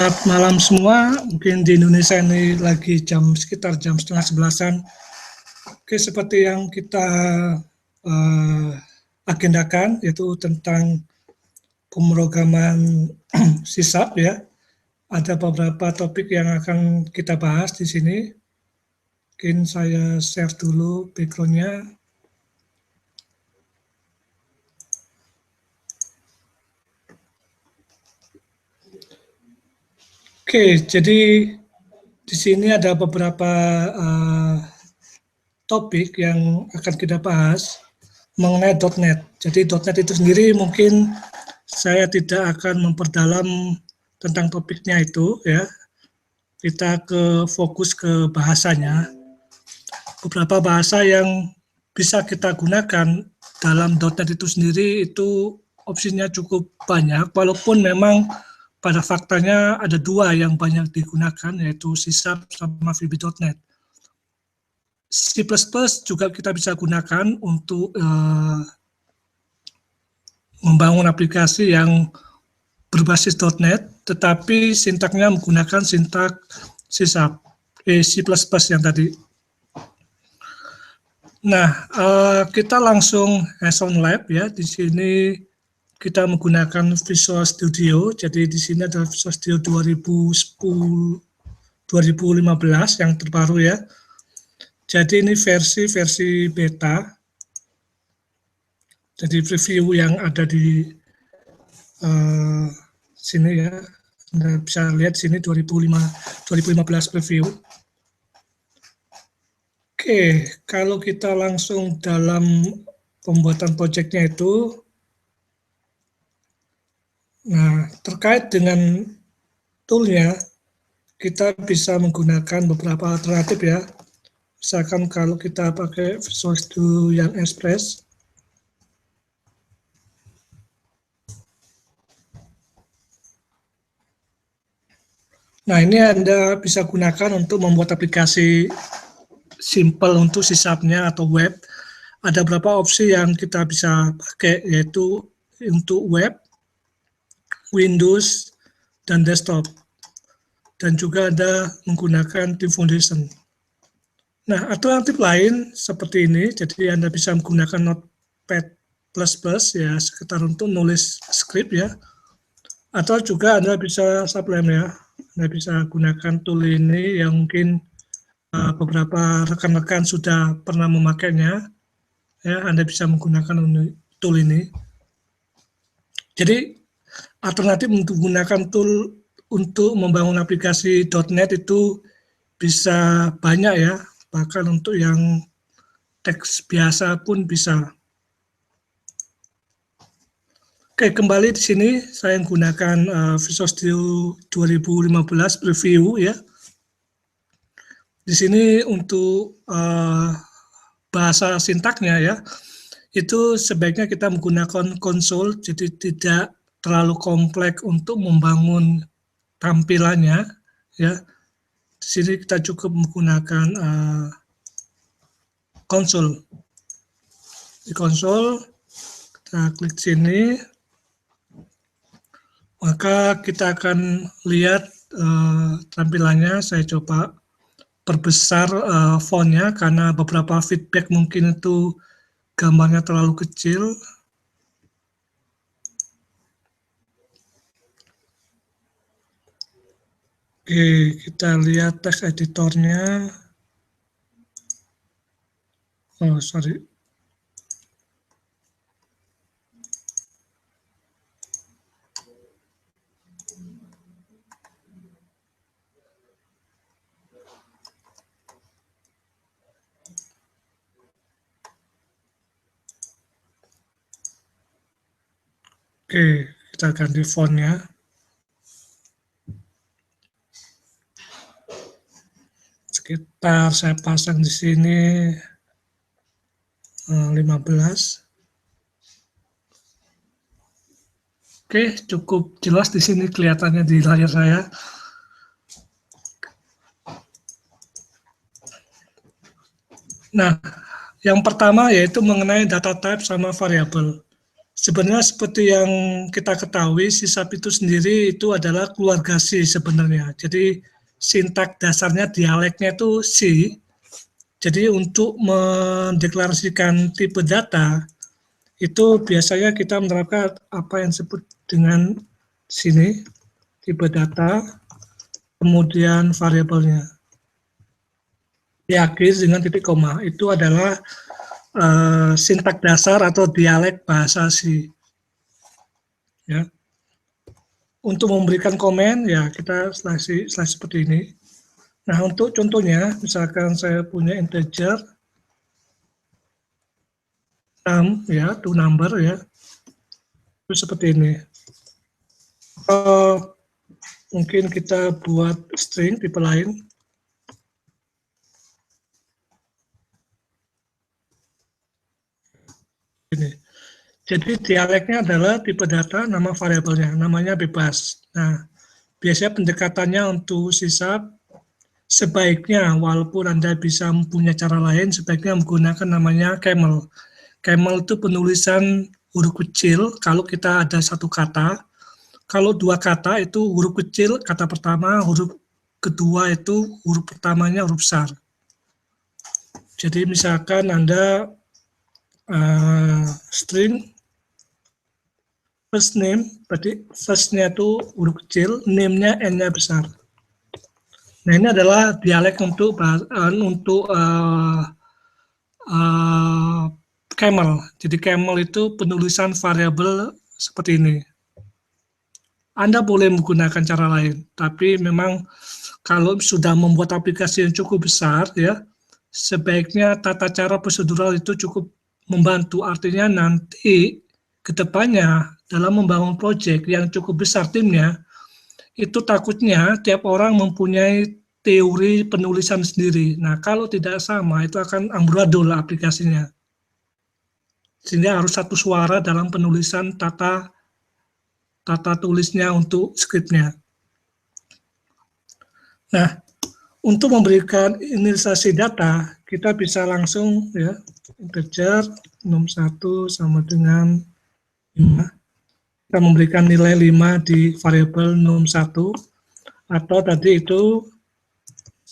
Selamat malam semua, mungkin di Indonesia ini lagi sekitar jam setengah sebelasan. Oke, seperti yang kita uh, agendakan, yaitu tentang pemrograman sisap ya. Ada beberapa topik yang akan kita bahas di sini. Mungkin saya share dulu background-nya. Oke, jadi di sini ada beberapa topik yang akan kita bahas mengenai .NET. Jadi .NET itu sendiri mungkin saya tidak akan memperdalam tentang topiknya itu ya. Kita fokus ke bahasanya. Beberapa bahasa yang bisa kita gunakan dalam .NET itu sendiri itu opsinya cukup banyak, walaupun memang pada faktanya ada dua yang banyak digunakan, yaitu C# sama VB.NET. C++ juga kita bisa gunakan untuk membangun aplikasi yang berbasis .NET, tetapi sintaknya menggunakan sintak C# yang tadi. Nah, kita langsung hands-on lab ya. Di sini kita menggunakan Visual Studio. Jadi di sini ada Visual Studio 2015 yang terbaru ya. Jadi ini versi beta. Jadi preview yang ada di sini ya. Anda bisa lihat sini 2015 preview. Oke, kalau kita langsung dalam pembuatan projectnya itu, nah terkait dengan toolnya, kita bisa menggunakan beberapa alternatif ya. Misalkan kalau kita pakai Visual Studio yang Express, nah ini Anda bisa gunakan untuk membuat aplikasi simple untuk C#-nya atau web. Ada beberapa opsi yang kita bisa pakai, yaitu untuk web, Windows, dan desktop. Dan juga ada menggunakan Team Foundation. Nah, alternatif lain seperti ini, jadi Anda bisa menggunakan Notepad++ ya, sekitar untuk nulis script ya. Atau juga Anda bisa Sublime ya, Anda bisa gunakan tool ini yang mungkin beberapa rekan-rekan sudah pernah memakainya, ya, Anda bisa menggunakan tool ini. Jadi alternatif untuk menggunakan tool untuk membangun aplikasi .NET itu bisa banyak ya, bahkan untuk yang teks biasa pun bisa. Oke, kembali di sini saya menggunakan Visual Studio 2015 preview ya. Di sini untuk bahasa sintaknya ya, itu sebaiknya kita menggunakan konsol, jadi tidak terlalu kompleks untuk membangun tampilannya ya. Di sini kita cukup menggunakan konsol. Di konsol kita klik sini, maka kita akan lihat tampilannya. Saya coba perbesar fontnya karena beberapa feedback mungkin itu gambarnya terlalu kecil. Oke, kita lihat teks editornya. Oh, sorry. Oke, kita ganti fontnya. Sekitar saya pasang di sini 15. Oke, cukup jelas di sini kelihatannya di layar saya. Nah, yang pertama yaitu mengenai data type sama variabel. Sebenarnya seperti yang kita ketahui, sisap itu sendiri itu adalah keluarga C sebenarnya. Jadi sintak dasarnya dialeknya itu C. Jadi untuk mendeklarasikan tipe data, itu biasanya kita menerapkan apa yang disebut dengan sini, tipe data, kemudian variabelnya. Diakhiri dengan titik koma. Itu adalah sintak dasar atau dialek bahasa C. Ya. Untuk memberikan komen, ya kita slash seperti ini. Nah, untuk contohnya, misalkan saya punya integer 6, ya, to number, ya, itu seperti ini. Mungkin kita buat string tipe lain. Ini. Jadi dialeknya adalah tipe data, nama variabelnya, namanya bebas. Nah, biasanya pendekatannya untuk sisap, sebaiknya, walaupun Anda bisa punya cara lain, sebaiknya menggunakan namanya camel. Camel itu penulisan huruf kecil, kalau kita ada satu kata. Kalau dua kata itu huruf kecil, kata pertama, huruf kedua itu huruf pertamanya huruf besar. Jadi misalkan Anda string first name, berarti first-nya itu huruf kecil, name-nya N-nya besar. Nah, ini adalah dialek untuk camel. Jadi camel itu penulisan variabel seperti ini. Anda boleh menggunakan cara lain, tapi memang kalau sudah membuat aplikasi yang cukup besar, ya, sebaiknya tata cara prosedural itu cukup membantu. Artinya nanti kedepannya dalam membangun proyek yang cukup besar timnya, itu takutnya tiap orang mempunyai teori penulisan sendiri. Nah, kalau tidak sama, itu akan amburadul aplikasinya. Sehingga harus satu suara dalam penulisan tata tulisnya untuk skripnya. Nah, untuk memberikan inisialisasi data, kita bisa langsung, ya, integer num1 sama dengan 5. Kita memberikan nilai 5 di variabel num1, atau tadi itu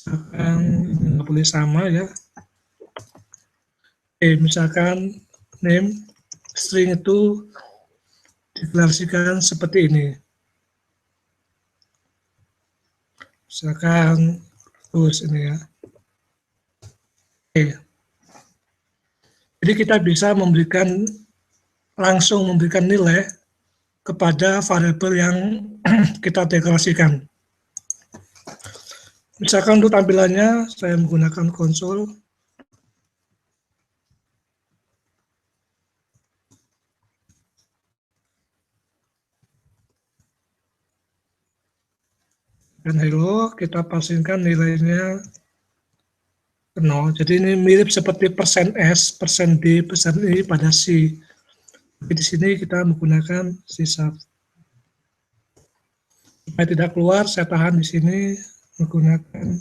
nggak boleh sama, ya. Misalkan name string itu deklarasikan seperti ini. Misalkan terus ini, ya. Jadi kita bisa langsung memberikan nilai kepada variabel yang kita deklarasikan. Misalkan untuk tampilannya, saya menggunakan konsol. Dan hello, kita pasangkan nilainya 0. Jadi ini mirip seperti persen %S, persen %D, persen %I pada C. Jadi di sini kita menggunakan sisap. Supaya tidak keluar, saya tahan di sini menggunakan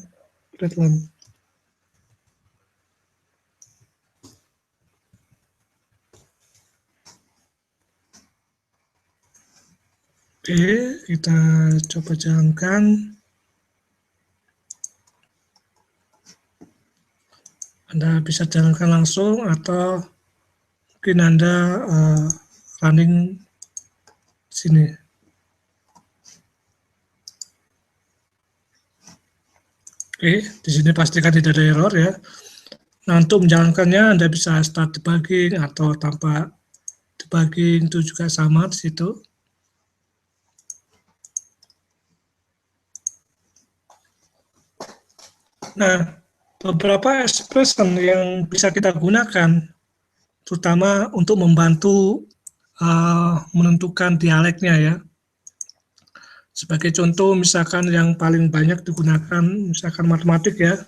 readline. Oke, kita coba jalankan. Anda bisa jalankan langsung atau mungkin Anda running sini. Oke, di sini pastikan tidak ada error, ya. Nah, untuk menjalankannya Anda bisa start debugging atau tanpa debugging itu juga sama di situ. Nah, beberapa expression yang bisa kita gunakan, terutama untuk membantu menentukan dialeknya, ya. Sebagai contoh, misalkan yang paling banyak digunakan, misalkan matematik, ya.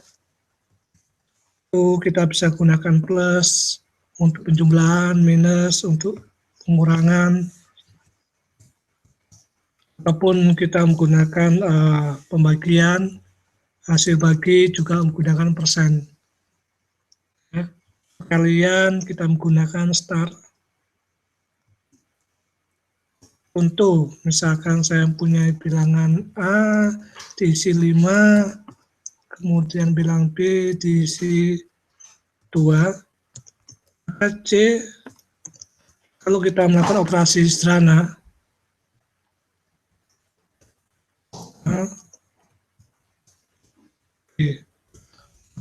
Itu kita bisa gunakan plus untuk penjumlahan, minus untuk pengurangan, ataupun kita menggunakan pembagian, hasil bagi juga menggunakan persen. Ya. Sekalian kita menggunakan star. Contoh, misalkan saya punya bilangan A diisi 5, kemudian bilangan B diisi 2, maka C, kalau kita melakukan operasi sederhana,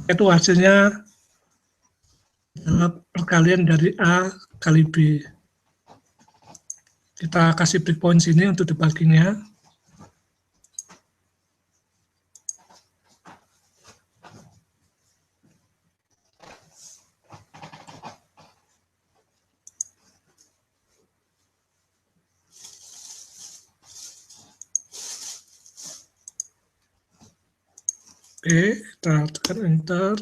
itu hasilnya adalah perkalian dari A kali B. Kita kasih breakpoint sini untuk dibaginya. Oke, kita tekan enter.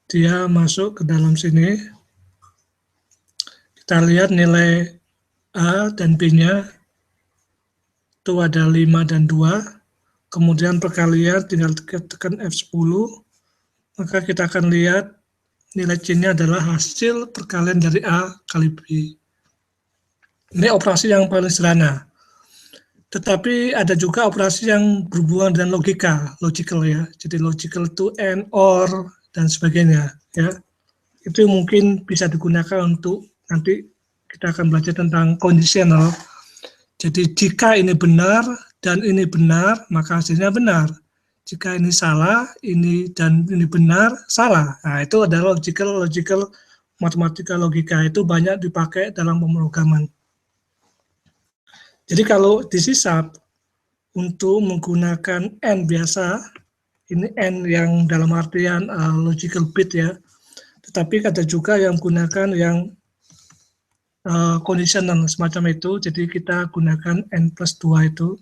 Dia masuk ke dalam sini. Kita lihat nilai A dan B-nya itu ada 5 dan 2. Kemudian perkalian tinggal tekan F10. Maka kita akan lihat nilai C-nya adalah hasil perkalian dari A kali B. Ini operasi yang paling sederhana. Tetapi ada juga operasi yang berhubungan dengan logika, logical ya. Jadi logical itu and, or, dan sebagainya ya. Itu mungkin bisa digunakan untuk nanti kita akan belajar tentang conditional. Jadi jika ini benar dan ini benar, maka hasilnya benar. Jika ini salah, ini dan ini benar, salah. Nah, itu adalah logical matematika logika, itu banyak dipakai dalam pemrograman. Jadi kalau disisap untuk menggunakan N biasa, ini N yang dalam artian logical bit ya, tetapi ada juga yang gunakan yang conditional semacam itu, jadi kita gunakan N plus 2 itu.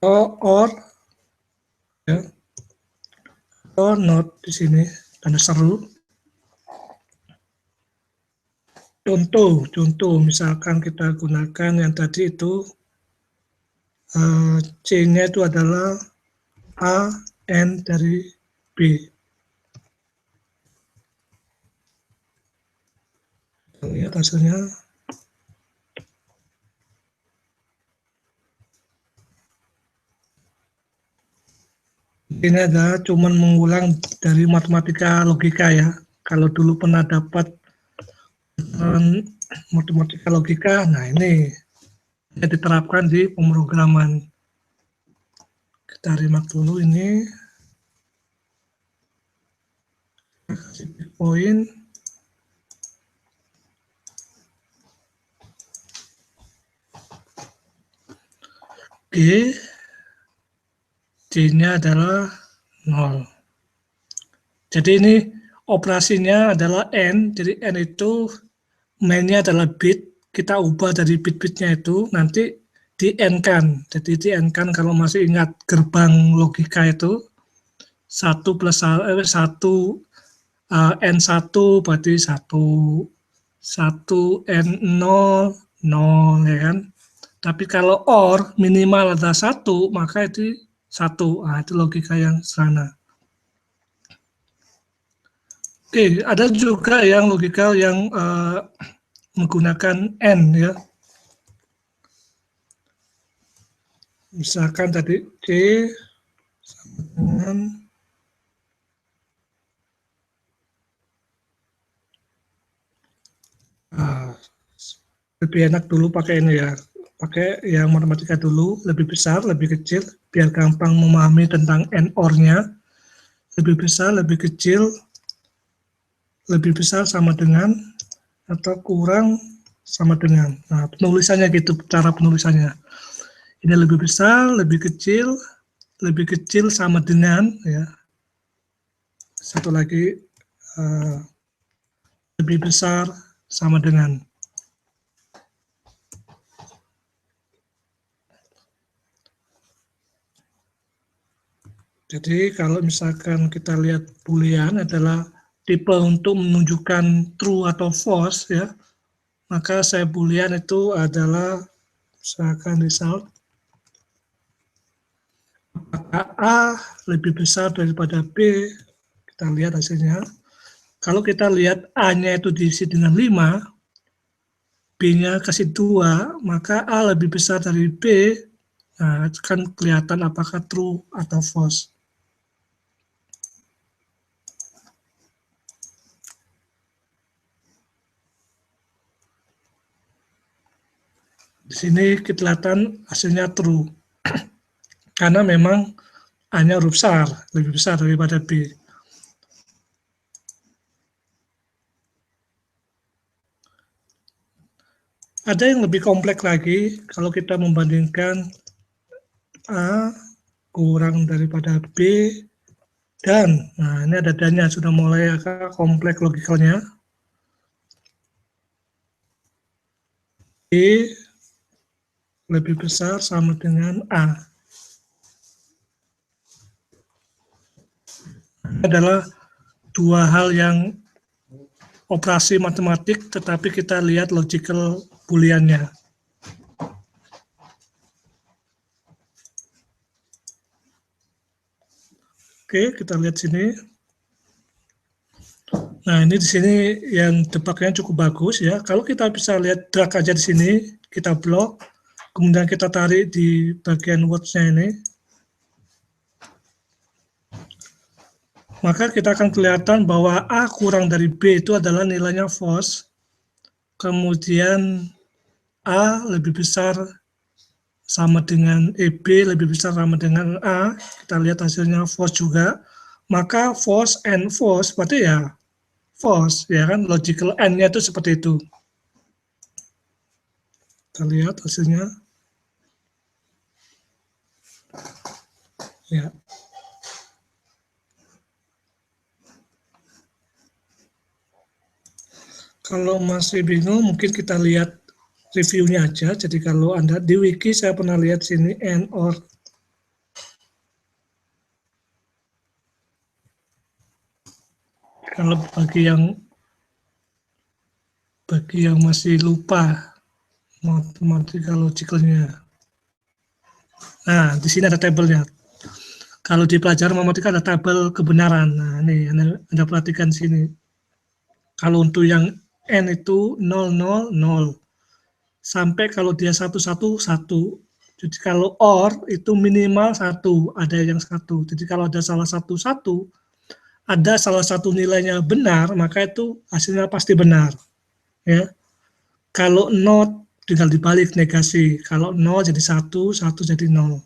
Or ya, or not di sini, tanda seru. Contoh, misalkan kita gunakan yang tadi itu, C-nya itu adalah A, N dari B. Kita lihat hasilnya. Ini adalah cuman mengulang dari matematika logika ya. Kalau dulu pernah dapat matematika logika, nah ini diterapkan di pemrograman. Kita remark dulu ini. Kasih poin. Oke. D-nya adalah 0. Jadi ini operasinya adalah N, jadi N itu mainnya adalah bit, kita ubah dari bit-bitnya itu, nanti di N-kan. Jadi di N-kan kalau masih ingat gerbang logika itu, 1 plus 1, N1 berarti 1, 1 N0, 0 ya kan. Tapi kalau OR minimal ada 1, maka itu 1. Nah, itu logika yang sederhana. Oke, ada juga yang logika yang menggunakan N ya. Misalkan tadi C sama dengan lebih enak dulu pakai ini ya. Pakai yang matematika dulu, lebih besar, lebih kecil, biar gampang memahami tentang N OR-nya. Lebih besar, lebih kecil, lebih besar sama dengan, atau kurang sama dengan. Nah, penulisannya gitu, cara penulisannya. Ini lebih besar, lebih kecil sama dengan, ya. Satu lagi, lebih besar sama dengan. Jadi kalau misalkan kita lihat boolean adalah tipe untuk menunjukkan true atau false ya, maka saya boolean itu adalah misalkan result apakah A lebih besar daripada B, kita lihat hasilnya. Kalau kita lihat A-nya itu diisi dengan 5, B-nya kasih 2, maka A lebih besar dari B. Nah, itu kan kelihatan apakah true atau false. Di sini kelihatan hasilnya true. Karena memang A-nya huruf besar, lebih besar daripada B. Ada yang lebih kompleks lagi, kalau kita membandingkan A kurang daripada B, dan, nah ini ada dan-nya, sudah mulai agak kompleks logikalnya. B lebih besar sama dengan A. Ini adalah dua hal yang operasi matematik, tetapi kita lihat logical booleannya. Oke, kita lihat sini. Nah, ini di sini yang debaknya cukup bagus ya. Kalau kita bisa lihat drag aja di sini, kita blok, kemudian kita tarik di bagian words-nya ini. Maka kita akan kelihatan bahwa A kurang dari B itu adalah nilainya false. Kemudian A lebih besar sama dengan B lebih besar sama dengan A. Kita lihat hasilnya false juga. Maka false and false berarti ya false, ya kan, logical and-nya itu seperti itu. Kita lihat hasilnya. Ya. Kalau masih bingung, mungkin kita lihat reviewnya aja. Jadi kalau Anda di wiki, saya pernah lihat sini and or. Kalau bagi yang masih lupa matematika logicalnya. Nah, di sini ada tabelnya. Kalau di pelajaran matematika ada tabel kebenaran. Nah, ini Anda perhatikan sini. Kalau untuk yang N itu 0, 0, 0. Sampai kalau dia 1, 1, 1. Jadi kalau OR itu minimal 1, ada yang 1. Jadi kalau ada salah satu, 1, ada salah satu nilainya benar, maka itu hasilnya pasti benar. Ya. Kalau not, tinggal dibalik negasi. Kalau 0 jadi 1, 1 jadi 0.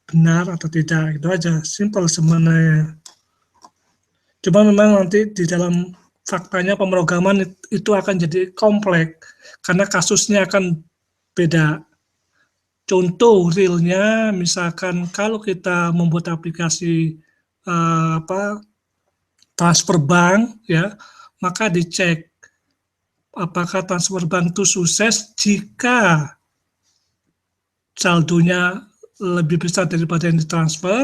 Benar atau tidak, itu aja. Simple sebenarnya. Cuma memang nanti di dalam faktanya pemrograman itu akan jadi kompleks, karena kasusnya akan beda. Contoh realnya, misalkan kalau kita membuat aplikasi transfer bank, ya, maka dicek apakah transfer bank itu sukses jika saldonya lebih besar daripada yang ditransfer,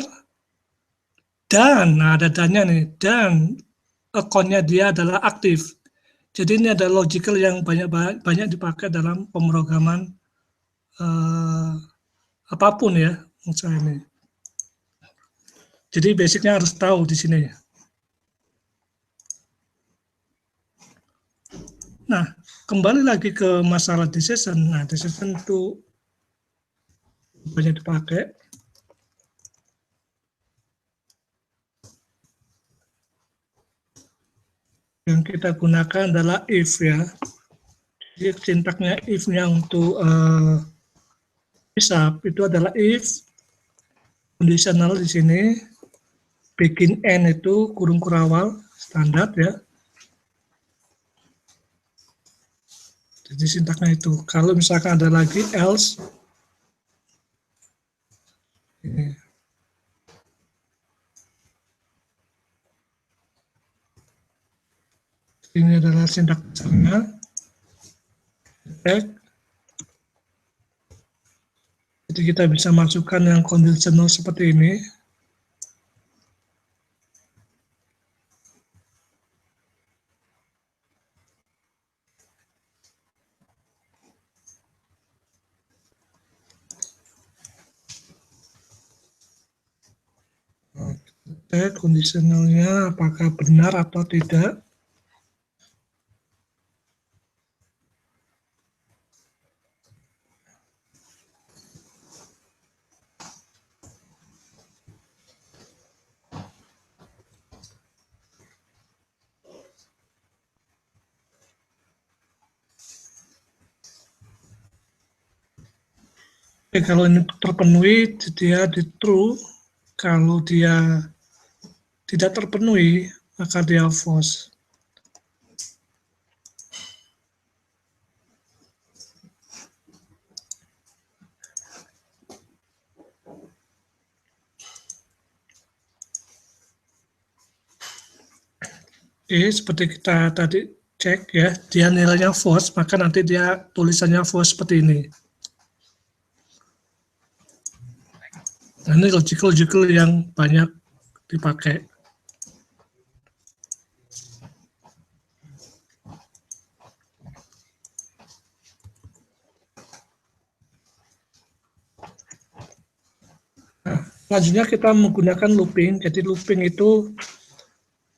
dan nah ada dannya nih, dan akunnya dia adalah aktif. Jadi ini ada logical yang banyak dipakai dalam pemrograman apapun ya, misalnya ini. Jadi basicnya harus tahu di sini. Nah, kembali lagi ke masalah decision. Nah, decision itu banyak dipakai. Yang kita gunakan adalah if ya. Jadi sintaknya if-nya untuk hisab itu adalah if conditional di sini, begin end itu kurung kurawal standar ya. Jadi sintaknya itu. Kalau misalkan ada lagi else, ini adalah sintak dasarnya. Jadi kita bisa masukkan yang conditional seperti ini. Conditionalnya apakah benar atau tidak. Oke, kalau ini terpenuhi, dia di true. Kalau dia tidak terpenuhi, maka dia false. Oke, seperti kita tadi cek ya, dia nilainya false, maka nanti dia tulisannya false seperti ini. Nah, ini logical yang banyak dipakai. Nah, selanjutnya kita menggunakan looping. Jadi looping itu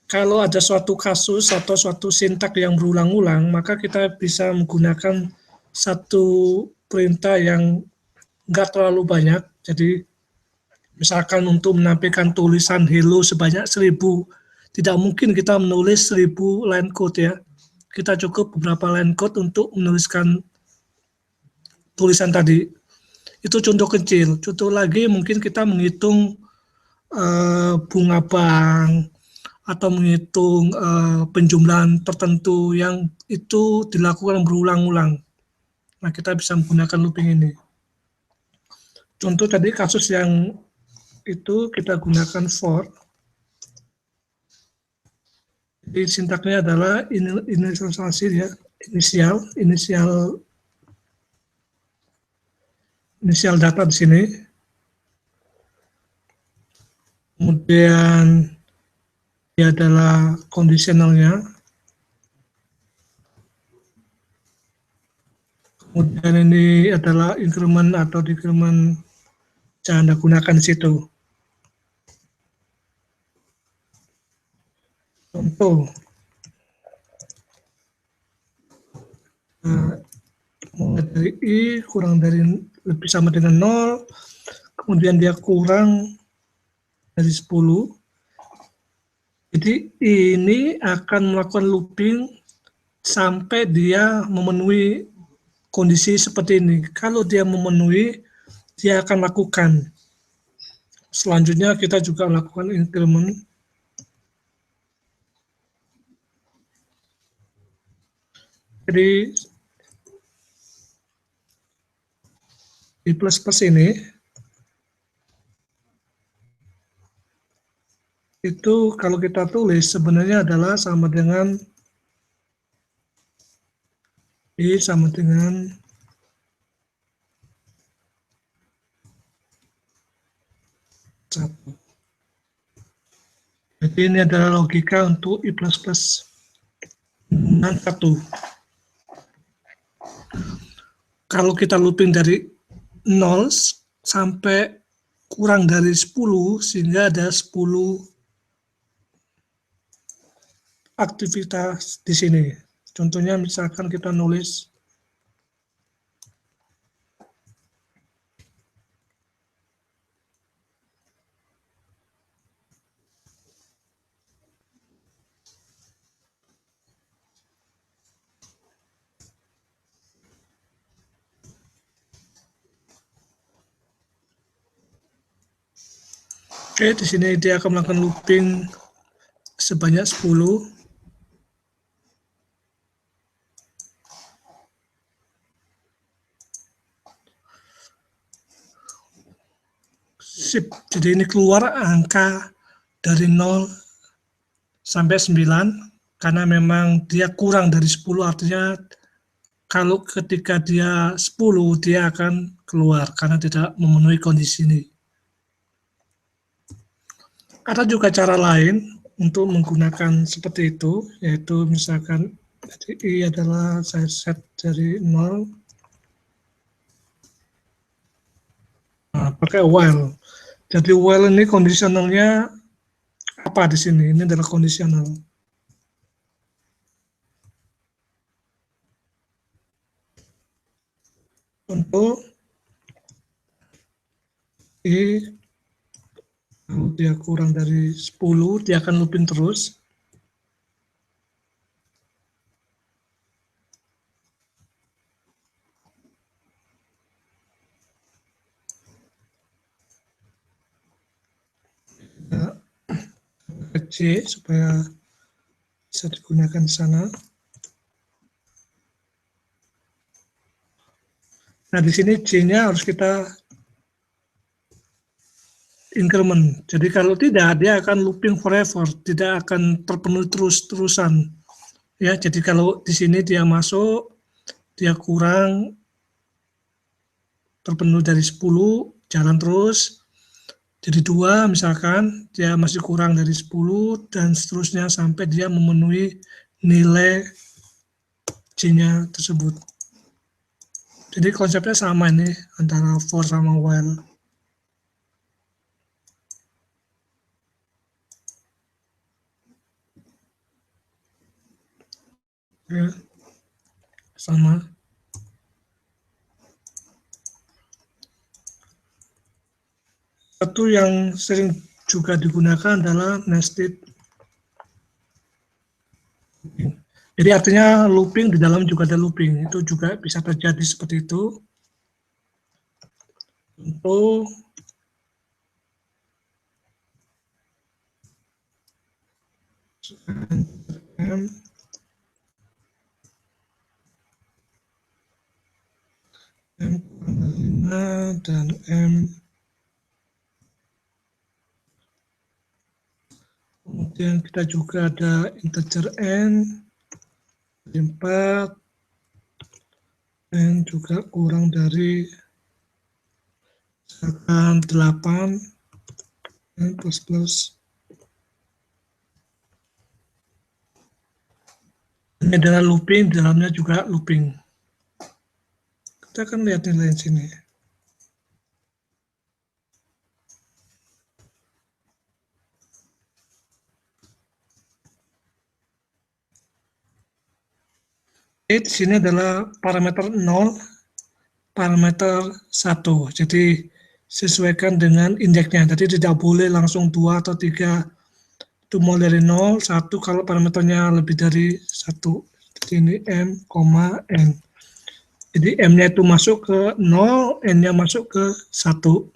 kalau ada suatu kasus atau suatu sintak yang berulang-ulang, maka kita bisa menggunakan satu perintah yang enggak terlalu banyak. Jadi misalkan untuk menampilkan tulisan hello sebanyak 1000, tidak mungkin kita menulis 1000 line code ya. Kita cukup beberapa line code untuk menuliskan tulisan tadi. Itu contoh kecil. Contoh lagi mungkin kita menghitung bunga bank atau menghitung penjumlahan tertentu yang itu dilakukan berulang-ulang. Nah, kita bisa menggunakan looping ini. Contoh tadi kasus yang itu kita gunakan for. Jadi sintaknya adalah inisialisasi ya, inisial data di sini. Kemudian dia adalah conditionalnya. Kemudian ini adalah increment atau decrement yang Anda gunakan di situ. Contoh, mulai dari I kurang dari lebih sama dengan 0, kemudian dia kurang dari 10. Jadi ini akan melakukan looping sampai dia memenuhi kondisi seperti ini. Kalau dia memenuhi, dia akan lakukan. Selanjutnya kita juga lakukan increment. Jadi di plus ini itu kalau kita tulis sebenarnya adalah sama dengan I sama dengan 1. Jadi ini adalah logika untuk I++ dan 1. Kalau kita looping dari 0 sampai kurang dari 10 sehingga ada 10 aktivitas di sini. Contohnya misalkan kita nulis oke, di sini dia akan melakukan looping sebanyak 10. Sip. Jadi ini keluar angka dari 0 sampai 9 karena memang dia kurang dari 10, artinya kalau ketika dia 10 dia akan keluar karena tidak memenuhi kondisi ini. Ada juga cara lain untuk menggunakan seperti itu, yaitu misalkan I adalah saya set dari 0, nah, pakai while. Jadi while ini kondisionalnya apa di sini? Ini adalah kondisional. Untuk I, kalau dia kurang dari 10, dia akan looping terus. C supaya bisa digunakan di sana. Nah, di sini C-nya harus kita increment. Jadi kalau tidak, dia akan looping forever, tidak akan terpenuhi terus-terusan. Ya, jadi kalau di sini dia masuk, dia kurang terpenuhi dari 10, jalan terus. Jadi 2 misalkan, dia masih kurang dari 10, dan seterusnya sampai dia memenuhi nilai C-nya tersebut. Jadi konsepnya sama ini, antara for sama while. Ya, sama. Satu yang sering juga digunakan adalah nested. Jadi artinya looping di dalam juga ada looping. Itu juga bisa terjadi seperti itu. Untuk M, M5 dan M. Kemudian kita juga ada integer N, 4, dan juga kurang dari misalkan 8, dan plus. Ini adalah looping, di dalamnya juga looping. Kita akan lihat nilai sini. Di sini adalah parameter 0, parameter 1. Jadi sesuaikan dengan indeksnya. Jadi tidak boleh langsung 2 atau 3. Itu mulai dari 0, 1 kalau parameternya lebih dari 1. Jadi ini M, N. Jadi M-nya itu masuk ke 0, N-nya masuk ke 1.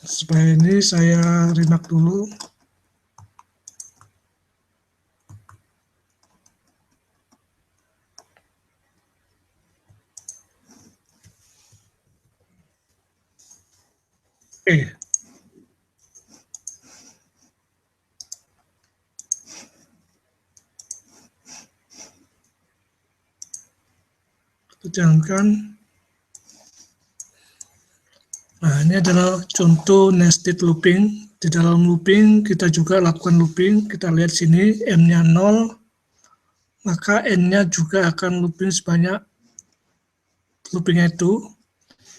Supaya ini saya remark dulu. Oke. Jangan. Nah, ini adalah contoh nested looping. Di dalam looping, kita juga lakukan looping. Kita lihat sini, M-nya 0, maka N-nya juga akan looping sebanyak loopingnya itu.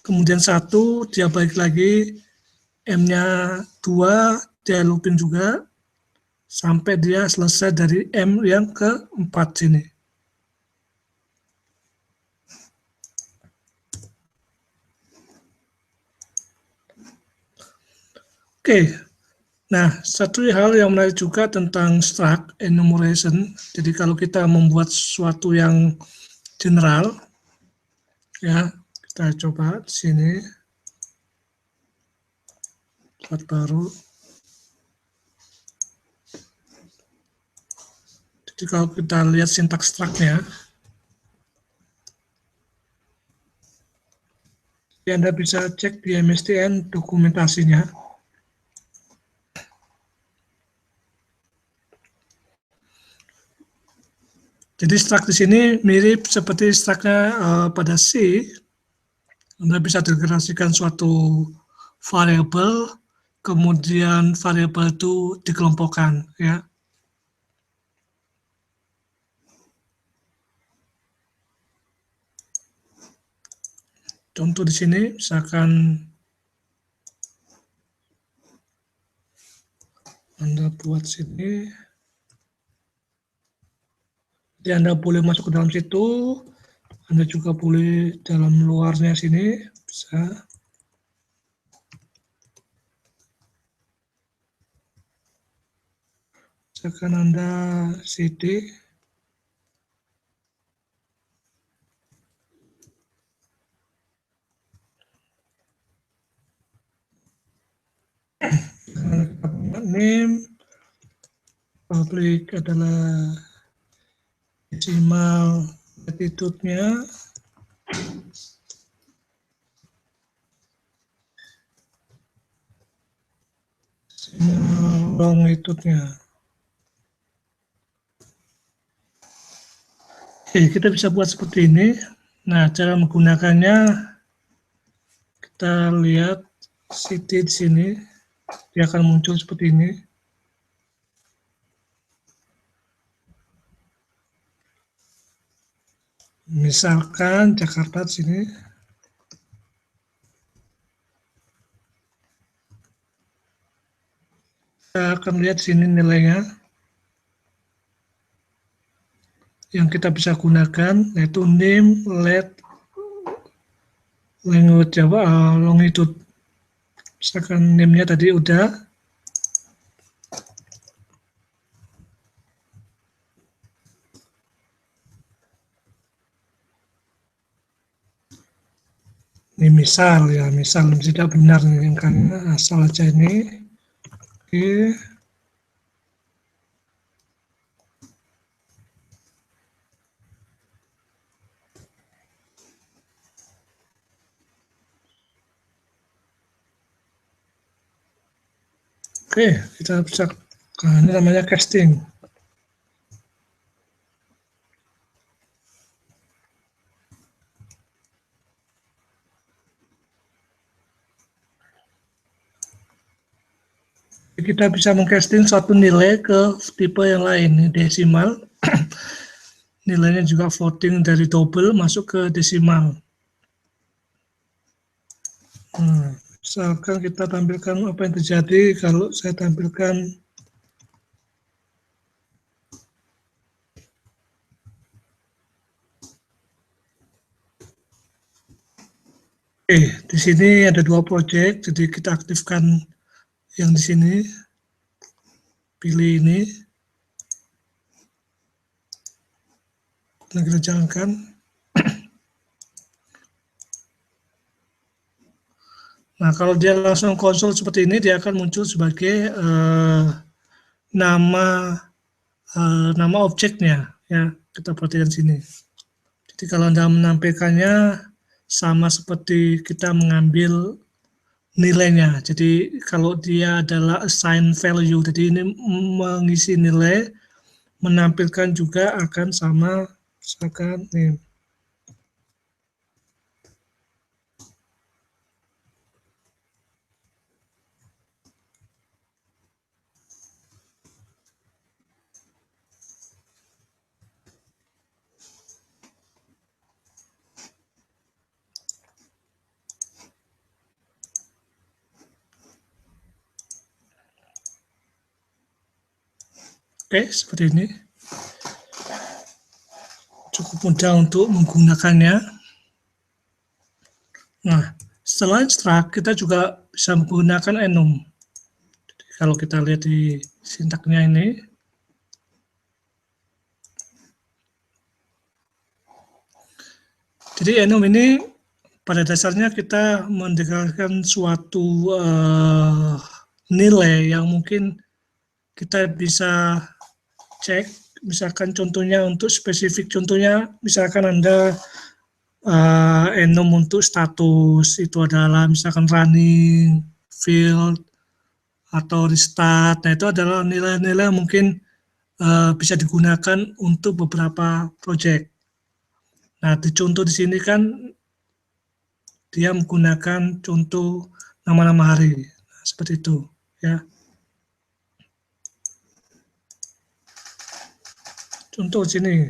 Kemudian 1, dia balik lagi, M-nya 2, dia looping juga, sampai dia selesai dari M yang ke-4 sini. Oke, nah satu hal yang menarik juga tentang struct enumeration. Jadi kalau kita membuat sesuatu yang general, ya kita coba di sini buat baru. Jadi kalau kita lihat sintaks struct-nya, Anda bisa cek di MSTN dokumentasinya. Jadi struct di sini mirip seperti struct-nya pada C. Anda bisa deklarasikan suatu variabel, kemudian variabel itu dikelompokkan, ya. Contoh di sini, misalkan Anda buat sini, jadi Anda boleh masuk ke dalam situ, Anda juga boleh dalam luarnya sini, bisa. Misalkan Anda CD, name, public adalah decimal latitude-nya, longitude-nya. Oke, kita bisa buat seperti ini. Nah, cara menggunakannya kita lihat city di sini, dia akan muncul seperti ini. Misalkan Jakarta di sini. Kita akan lihat di sini nilainya. Yang kita bisa gunakan yaitu name, let, language Java, longitude. Misalkan name-nya tadi udah. Ini misal ya, misal tidak benar nih, karena asal aja ini. Oke. Oke, kita bisa, nah, ini namanya casting. Kita bisa mengcasting suatu nilai ke tipe yang lain, desimal. Nilainya juga floating dari double masuk ke desimal. Misalkan kita tampilkan apa yang terjadi kalau saya tampilkan di sini ada 2 project, jadi kita aktifkan yang di sini, pilih ini, dan kita jalankan. Nah, kalau dia langsung konsol seperti ini, dia akan muncul sebagai nama objeknya, ya. Kita perhatikan sini. Jadi kalau Anda menampilkannya sama seperti kita mengambil nilainya. Jadi kalau dia adalah assign value, jadi ini mengisi nilai, menampilkan juga akan sama misalkan nih. Oke, seperti ini. Cukup mudah untuk menggunakannya. Nah, setelah struct, kita juga bisa menggunakan enum. Jadi, kalau kita lihat di sintaknya ini, jadi enum ini pada dasarnya kita mendeklarasikan suatu nilai yang mungkin kita bisa cek, misalkan contohnya untuk spesifik, contohnya misalkan Anda enum untuk status itu adalah misalkan running, field, atau restart. Nah, itu adalah nilai-nilai mungkin bisa digunakan untuk beberapa project. Nah, di contoh di sini kan dia menggunakan contoh nama-nama hari. Nah, seperti itu, ya. Contoh sini.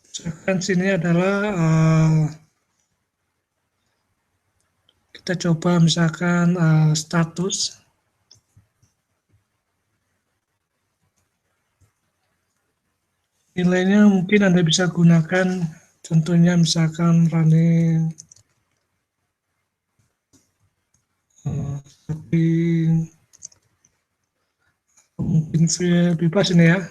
Misalkan sini adalah kita coba misalkan status. Nilainya mungkin Anda bisa gunakan, contohnya misalkan running, mungkin bebas ini ya.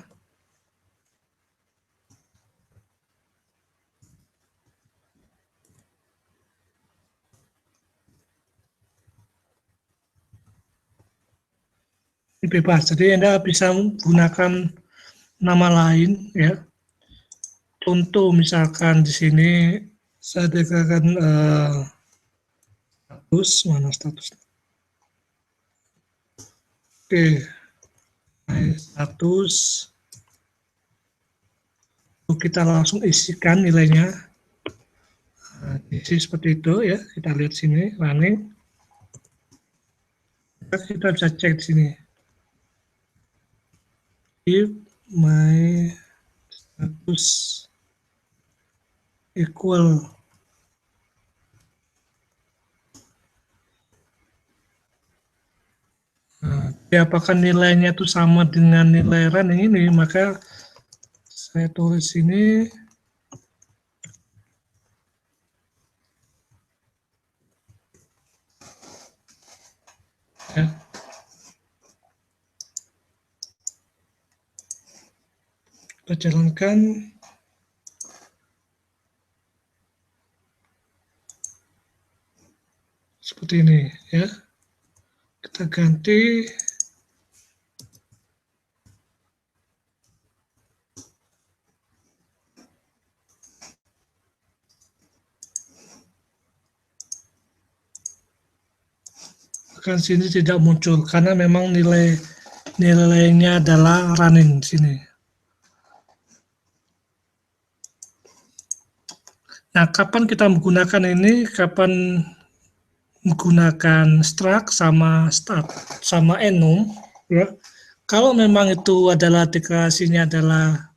bebas. Jadi Anda bisa menggunakan nama lain, ya. Contoh misalkan di sini saya deklarasikan status, mana status? Oke, status. Kita langsung isikan nilainya. Nah, isi seperti itu ya. Kita lihat sini running. Kita bisa cek di sini. If my status equal apakah nilainya itu sama dengan nilai running ini, maka saya tulis ini ya. Kita jalankan seperti ini ya. Kita ganti kan sini tidak muncul karena memang nilainya adalah running di sini. Nah, kapan kita menggunakan ini? Kapan menggunakan struct sama start sama enum ya. Kalau memang itu adalah deklarasinya adalah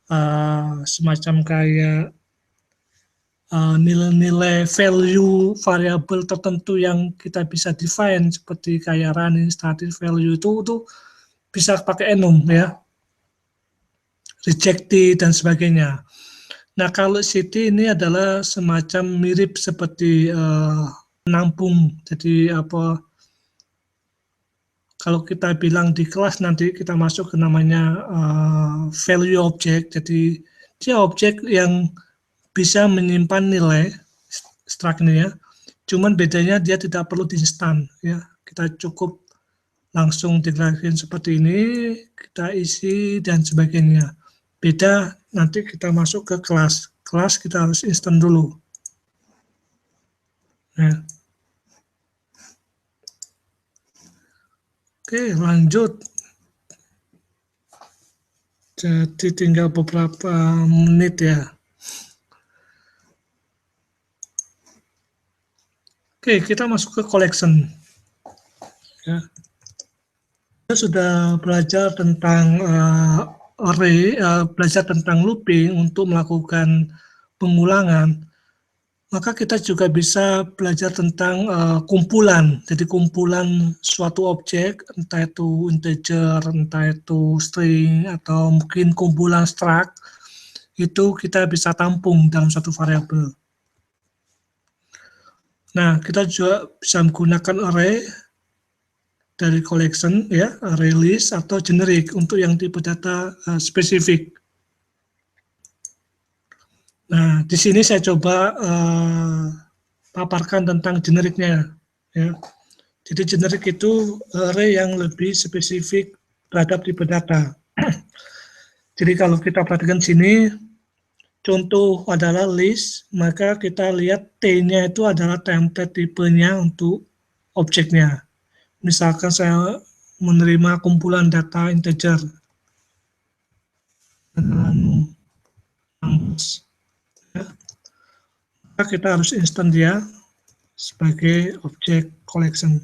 semacam kayak nilai-nilai value variabel tertentu yang kita bisa define seperti kayak running static value itu bisa pakai enum ya, rejected dan sebagainya. Nah, kalau city ini adalah semacam mirip seperti menampung. Jadi apa, kalau kita bilang di kelas nanti kita masuk ke namanya value object. Jadi dia objek yang bisa menyimpan nilai struct ini ya. Cuman bedanya dia tidak perlu diinstan ya. Kita cukup langsung deklarasikan seperti ini, kita isi dan sebagainya. Beda nanti kita masuk ke kelas. Kelas kita harus instan dulu. Nah. Oke, lanjut. Jadi tinggal beberapa menit ya. Oke, kita masuk ke collection. Ya. Kita sudah belajar tentang array, belajar tentang looping untuk melakukan pengulangan. Maka kita juga bisa belajar tentang kumpulan. Jadi kumpulan suatu objek, entah itu integer, entah itu string, atau mungkin kumpulan struct, itu kita bisa tampung dalam satu variabel. Nah, kita juga bisa menggunakan array dari collection, ya, array list atau generic untuk yang tipe data spesifik. Nah, di sini saya coba paparkan tentang generiknya. Ya. Jadi generik itu array yang lebih spesifik terhadap tipe data. Jadi kalau kita perhatikan sini, contoh adalah list, maka kita lihat T-nya itu adalah template tipenya untuk objeknya. Misalkan saya menerima kumpulan data integer. Maka kita harus instan dia sebagai objek collection.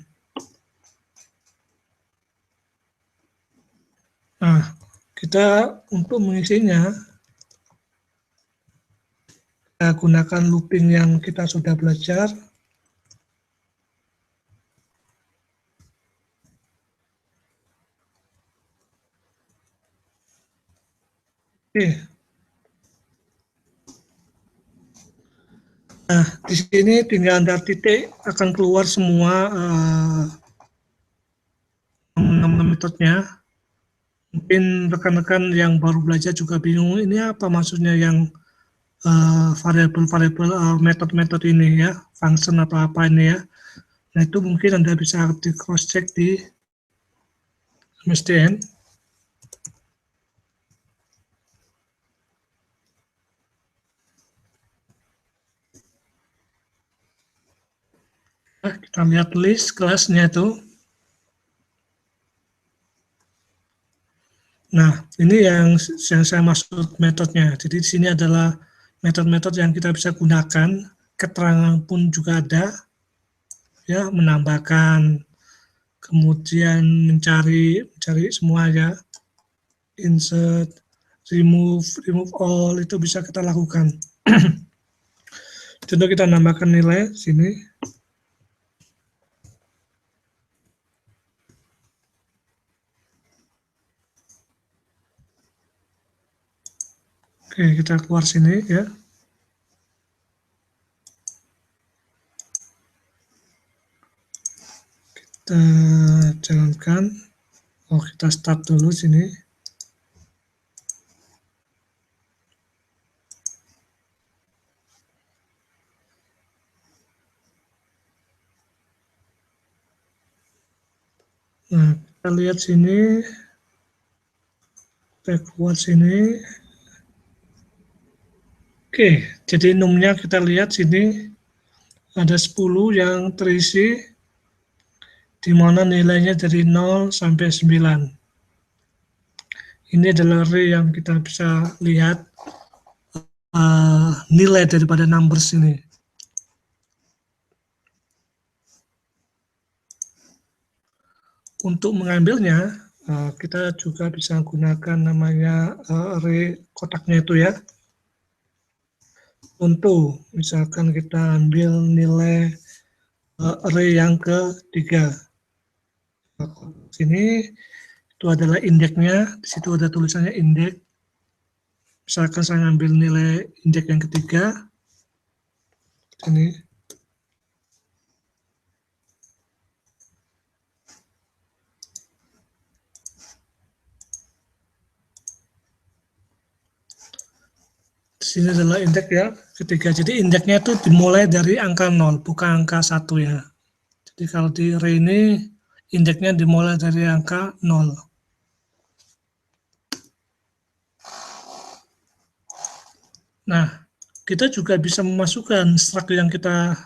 Nah, kita untuk mengisinya, kita gunakan looping yang kita sudah belajar. Oke. Nah, di sini tinggal Anda titik akan keluar semua nama metodenya. Mungkin rekan-rekan yang baru belajar juga bingung, ini apa maksudnya yang variabel-variabel metode-metode ini ya, function atau apa ini ya. Nah, itu mungkin Anda bisa di cross check di MSDN. Nah, kita lihat list kelasnya itu. Nah, ini yang saya maksud metodenya. Jadi di sini adalah metode-metode yang kita bisa gunakan, keterangan pun juga ada, ya, menambahkan, kemudian mencari semua ya, insert, remove all, itu bisa kita lakukan. Contoh kita nambahkan nilai sini. Oke, kita keluar sini ya. Kita jalankan. Oh, kita start dulu sini. Nah, kita lihat sini. Kita keluar sini. Oke, jadi numnya kita lihat sini ada 10 yang terisi, di mana nilainya dari 0 sampai 9. Ini adalah array yang kita bisa lihat nilai daripada numbers ini. Untuk mengambilnya, kita juga bisa gunakan namanya array kotaknya itu ya. Untuk misalkan kita ambil nilai array yang ketiga. Sini itu adalah indeksnya, di situ ada tulisannya indeks. Misalkan saya ambil nilai indeks yang ketiga, ini. Di sini adalah indeks ya, ketiga. Jadi indeksnya itu dimulai dari angka 0, bukan angka 1 ya. Jadi kalau di array ini, indeksnya dimulai dari angka 0. Nah, kita juga bisa memasukkan struct yang kita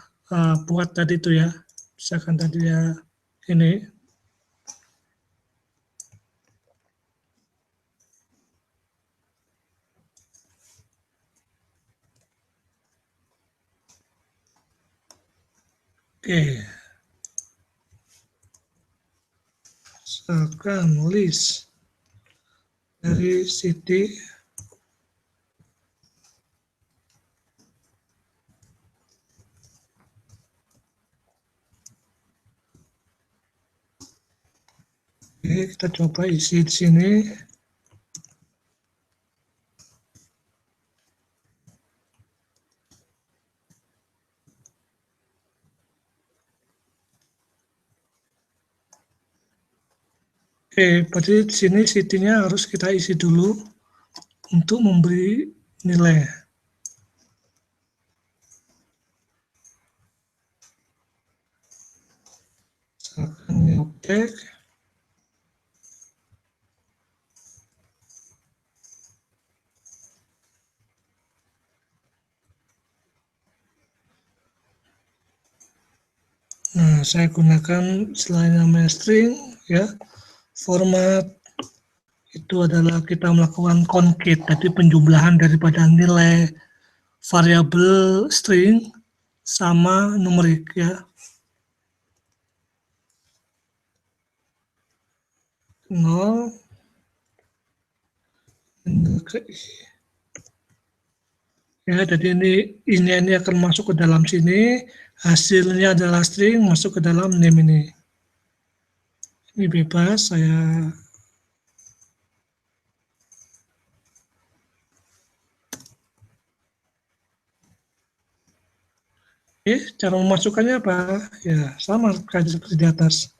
buat tadi itu ya. Misalkan tadi ya ini. Oke. Misalkan list dari city kita coba isi di sini. Oke, berarti di sini city-nya harus kita isi dulu untuk memberi nilai. Misalkan objek. Nah, saya gunakan selain namanya string, ya, format itu adalah kita melakukan concate, jadi penjumlahan daripada nilai variabel string sama numerik ya. 0 ke i. Ya, jadi ini akan masuk ke dalam sini, hasilnya adalah string masuk ke dalam name ini. Ini bebas, saya cara memasukkannya apa? Ya, sama seperti di atas.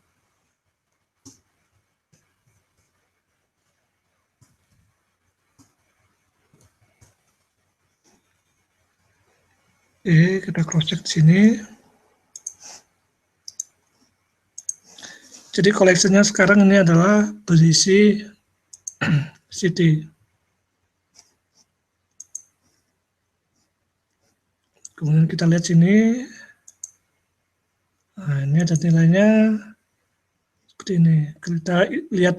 Kita cross check di sini. Jadi collection-nya sekarang ini adalah berisi CD. Kemudian kita lihat sini. Nah, ini ada nilainya seperti ini. Kita lihat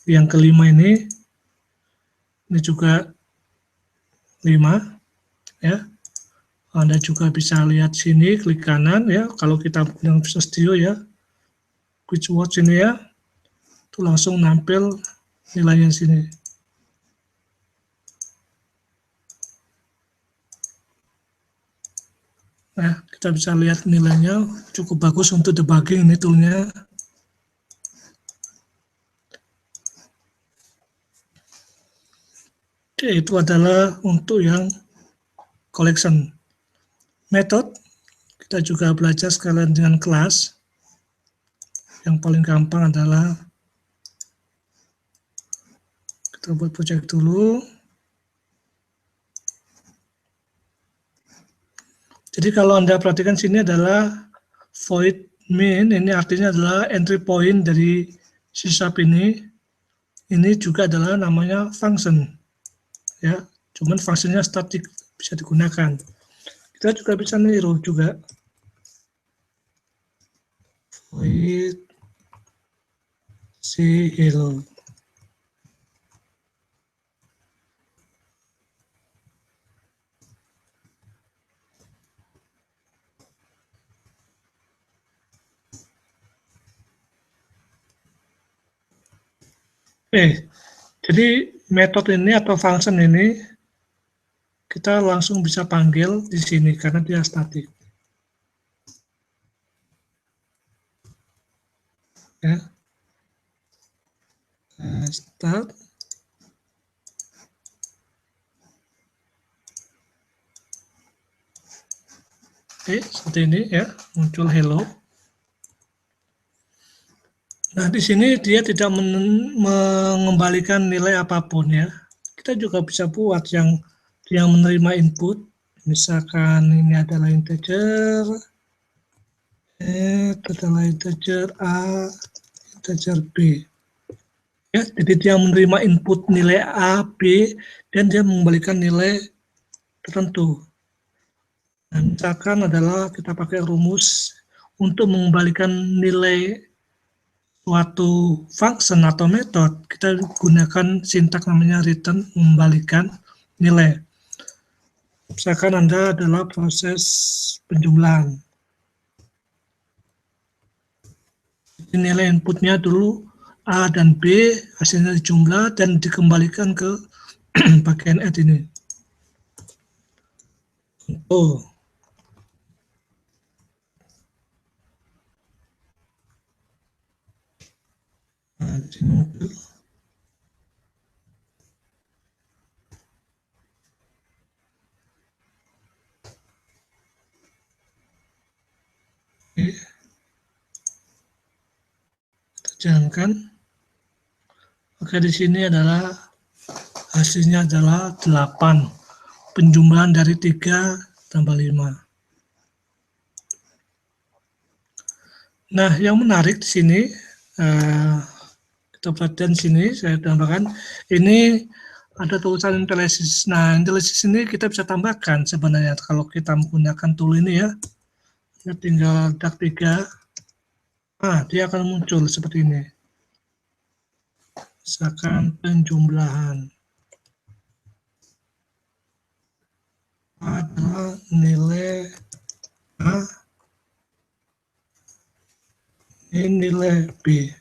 yang kelima ini juga 5 ya. Anda juga bisa lihat sini, klik kanan ya. Kalau kita yang Visual Studio ya, Quick Watch ini ya, itu langsung nampil nilainya sini. Nah, kita bisa lihat nilainya cukup bagus untuk debugging ini toolnya. Oke, itu adalah untuk yang collection. Method, kita juga belajar sekalian dengan kelas. Yang paling gampang adalah kita buat project dulu. Jadi kalau Anda perhatikan sini adalah void main, ini artinya adalah entry point dari C# ini. Ini juga adalah namanya function. Ya, cuman fungsinya static, bisa digunakan. Kita juga bisa niru juga. Void C hello. Jadi metode ini atau function ini kita langsung bisa panggil di sini karena dia statik. Ya. Start. Seperti ini ya, muncul hello. Nah, di sini dia tidak mengembalikan nilai apapun ya. Kita juga bisa buat yang menerima input. Misalkan ini adalah integer, adalah integer A, integer B. Ya, jadi dia menerima input nilai A, B, dan dia mengembalikan nilai tertentu. Nah, misalkan adalah kita pakai rumus untuk mengembalikan nilai suatu function atau metode, kita gunakan sintak namanya return, mengembalikan nilai. Misalkan Anda adalah proses penjumlahan. Nilai inputnya dulu A dan B, hasilnya dijumlah dan dikembalikan ke bagian add ini. Oh. Nah, di sini kita jalankan. Oke, di sini adalah hasilnya adalah 8. Penjumlahan dari 3 tambah 5. Nah, yang menarik di sini, kita perhatikan sini, saya tambahkan, ini ada tulisan IntelliSys. Nah, IntelliSys ini kita bisa tambahkan sebenarnya kalau kita menggunakan tool ini ya. Kita tinggal dak 3. Dia akan muncul seperti ini. Misalkan penjumlahan adalah nilai A, ini nilai B.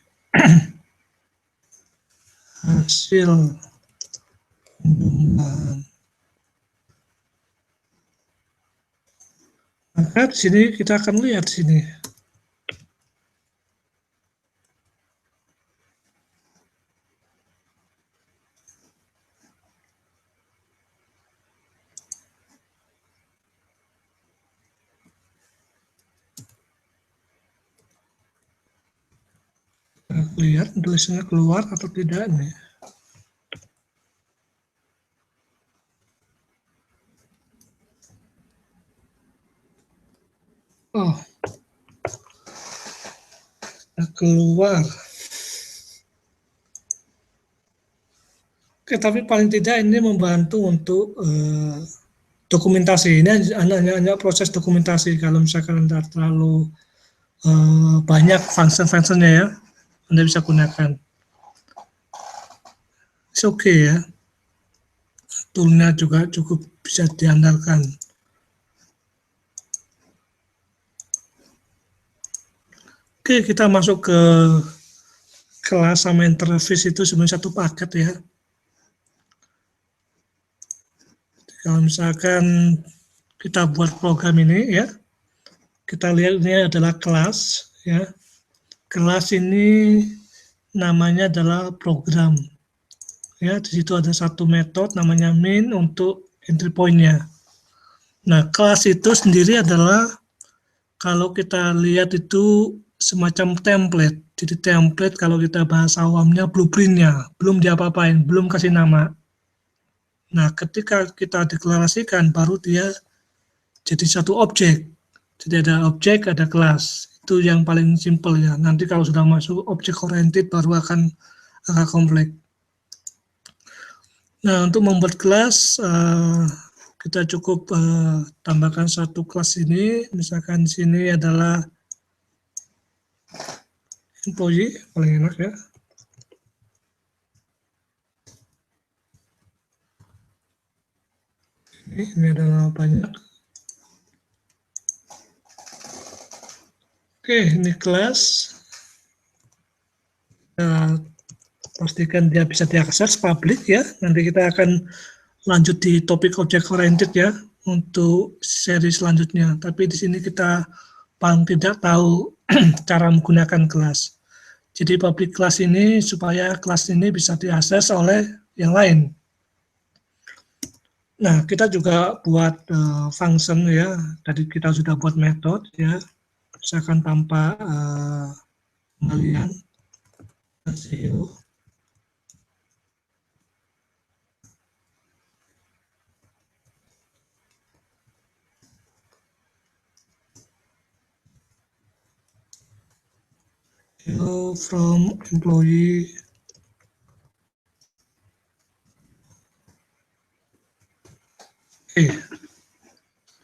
Hasil penjumlahan. Maka di sini kita akan lihat sini. Lihat tulisannya keluar atau tidak nih. Oh, keluar. Oke, tapi paling tidak ini membantu untuk dokumentasi. Ini hanya proses dokumentasi. Kalau misalkan tidak terlalu banyak function-functionnya ya, Anda bisa gunakan. It's okay ya. Toolnya juga cukup bisa diandalkan. Oke, kita masuk ke kelas sama interface itu sebenarnya satu paket ya. Kalau misalkan kita buat program ini ya, kita lihat ini adalah kelas ya. Kelas ini namanya adalah program. Ya, di situ ada satu metode namanya main untuk entry point-nya. Nah, kelas itu sendiri adalah kalau kita lihat itu semacam template. Jadi template kalau kita bahasa awamnya blueprint-nya, belum diapa-apain, belum kasih nama. Nah, ketika kita deklarasikan, baru dia jadi satu objek. Jadi ada objek, ada kelas. Itu yang paling simple ya. Nanti kalau sudah masuk objek oriented baru akan agak kompleks. Nah, untuk membuat kelas, kita cukup tambahkan satu kelas ini. Misalkan di sini adalah employee, paling enak ya. Ini adalah banyak. Oke, ini kelas. Pastikan dia bisa diakses publik ya. Nanti kita akan lanjut di topik object oriented ya untuk seri selanjutnya. Tapi di sini kita paling tidak tahu cara menggunakan kelas. Jadi public class ini supaya kelas ini bisa diakses oleh yang lain. Nah, kita juga buat function ya. Tadi kita sudah buat metode ya. Misalkan tanpa pengalihan zero. Zero from employee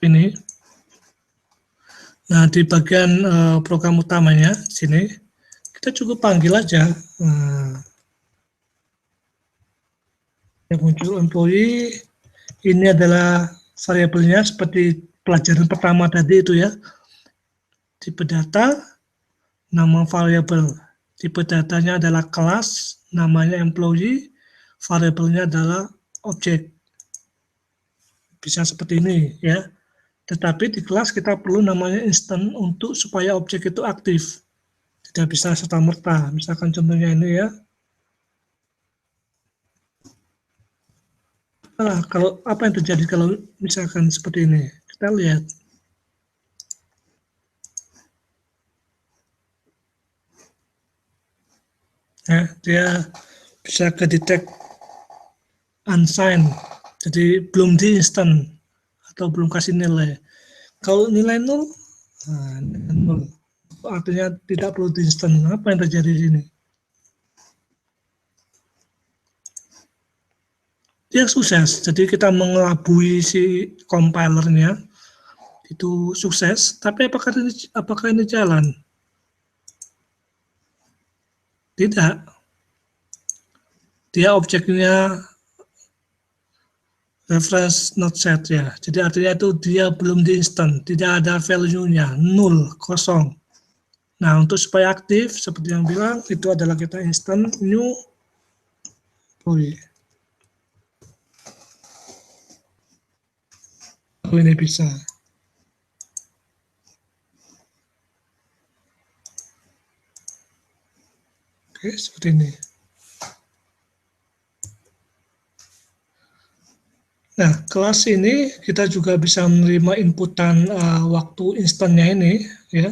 ini. Nah, di bagian program utamanya sini kita cukup panggil aja yang muncul employee. Ini adalah variabelnya seperti pelajaran pertama tadi itu ya. Tipe data, nama variabel. Tipe datanya adalah kelas, namanya employee, variabelnya adalah objek. Bisa seperti ini ya. Tetapi di kelas kita perlu namanya instant untuk supaya objek itu aktif. Tidak bisa serta-merta. Misalkan contohnya ini ya. Nah, kalau apa yang terjadi kalau misalkan seperti ini? Kita lihat. Ya, dia bisa ke-detect unsigned. Jadi belum di instant atau belum kasih nilai. Kalau nilai 0, nah, 0. Artinya tidak perlu di instant. Apa yang terjadi di sini? Dia sukses. Jadi kita mengelabui si compilernya itu sukses. Tapi apakah ini jalan? Tidak. Dia objeknya reference not set ya. Jadi artinya itu dia belum di instant, tidak ada value-nya, 0, kosong. Nah, untuk supaya aktif, seperti yang bilang, itu adalah kita instant new employee. Oh, ini bisa. Oke, seperti ini. Nah, kelas ini kita juga bisa menerima inputan waktu instannya ini, ya.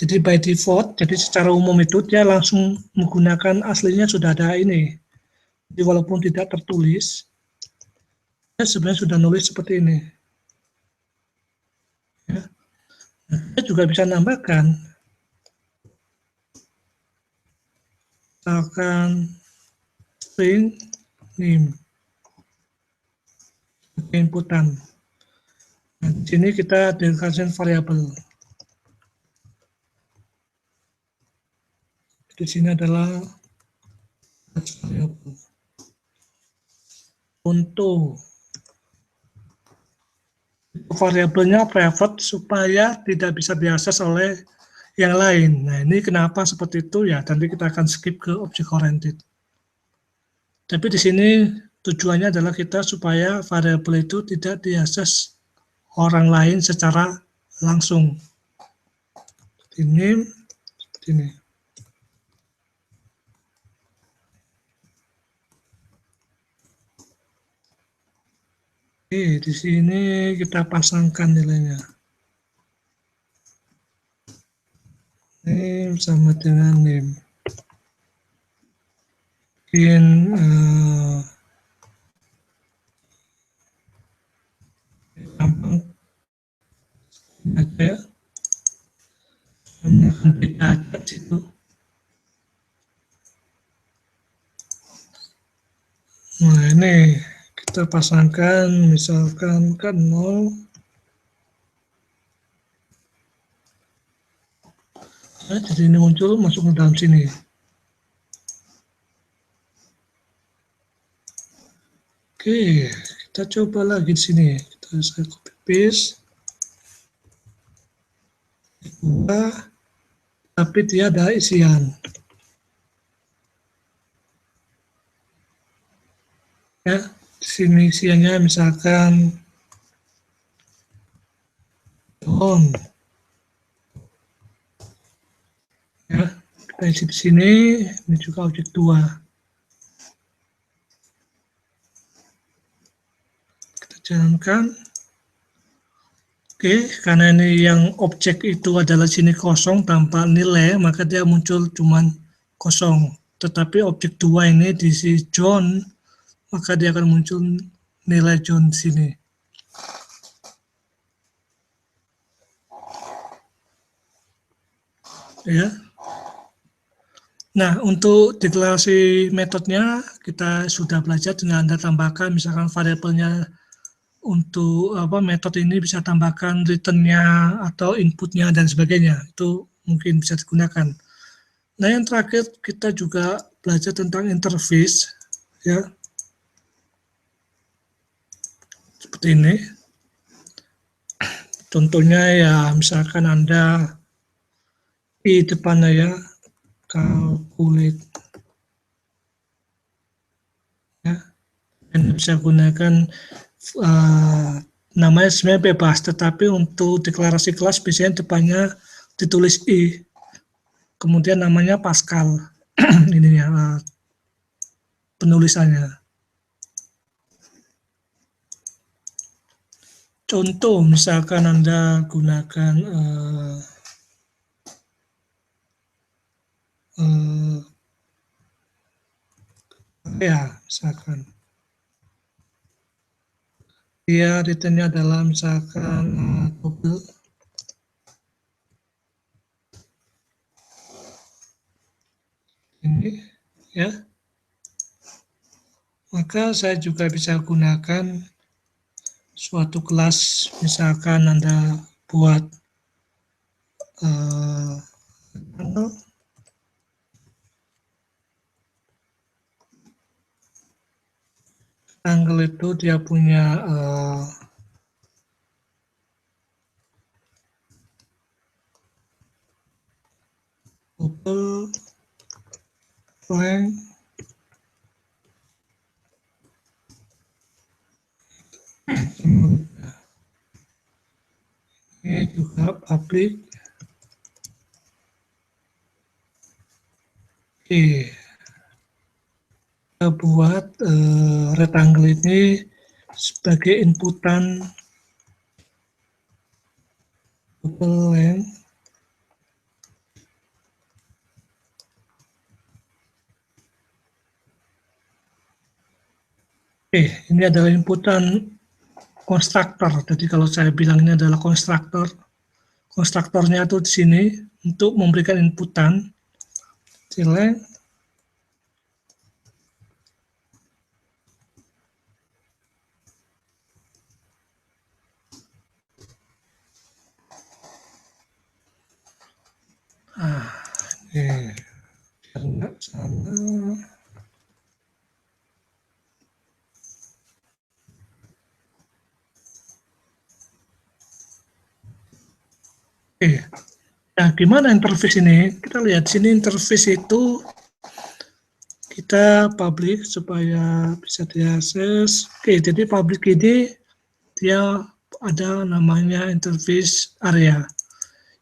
Jadi by default, jadi secara umum itu dia langsung menggunakan aslinya sudah ada ini. Jadi walaupun tidak tertulis, dia sebenarnya sudah nulis seperti ini. Ya. Nah, kita juga bisa nambahkan. misalkan string name sebagai inputan. Nah, di sini kita deklarasikan variabel. Di sini adalah variabel. Untuk variabelnya private supaya tidak bisa diakses oleh yang lain. Nah, ini kenapa seperti itu ya, nanti kita akan skip ke object oriented. Tapi di sini tujuannya adalah kita supaya variabel itu tidak diakses orang lain secara langsung. Ini seperti ini. Oke, di sini kita pasangkan nilainya. Name sama dengan name. Mungkin gampang aja ya. Beda aja situ. Nah, ini kita pasangkan misalkan kan 0. Nah, jadi ini muncul masuk ke dalam sini. Oke, kita coba lagi di sini. Saya copy paste. Tapi dia ada isian. Ya, di sini isiannya misalkan John. Ya, kita isi di sini. Ini juga objek 2. Kita jalankan. Oke, karena ini yang objek itu adalah sini kosong tanpa nilai, maka dia muncul cuman kosong. Tetapi objek 2 ini diisi John, maka dia akan muncul nilai John di sini. Ya. Nah, untuk deklarasi metodenya kita sudah belajar dengan Anda tambahkan misalkan variabelnya untuk metode ini bisa tambahkan return-nya atau input-nya dan sebagainya. Itu mungkin bisa digunakan. Nah, yang terakhir kita juga belajar tentang interface ya. Seperti ini. Contohnya ya misalkan Anda di depannya ya calculate ya. Dan bisa gunakan namanya sebenarnya bebas, tetapi untuk deklarasi kelas biasanya depannya ditulis I, kemudian namanya Pascal ini ya penulisannya. Contoh misalkan Anda gunakan ya misalkan dia returnnya adalah misalkan double ini ya, maka saya juga bisa gunakan suatu kelas misalkan Anda buat tanggal itu dia punya double length ini juga public. Oke, kita buat rectangle ini sebagai inputan double length. Oke, ini adalah inputan konstruktor. Jadi kalau saya bilang ini adalah konstruktor, konstruktornya itu di sini untuk memberikan inputan length Oke. Nah, gimana interface ini? Kita lihat sini interface itu kita public supaya bisa diakses. Oke, jadi public ini dia ada namanya interface area.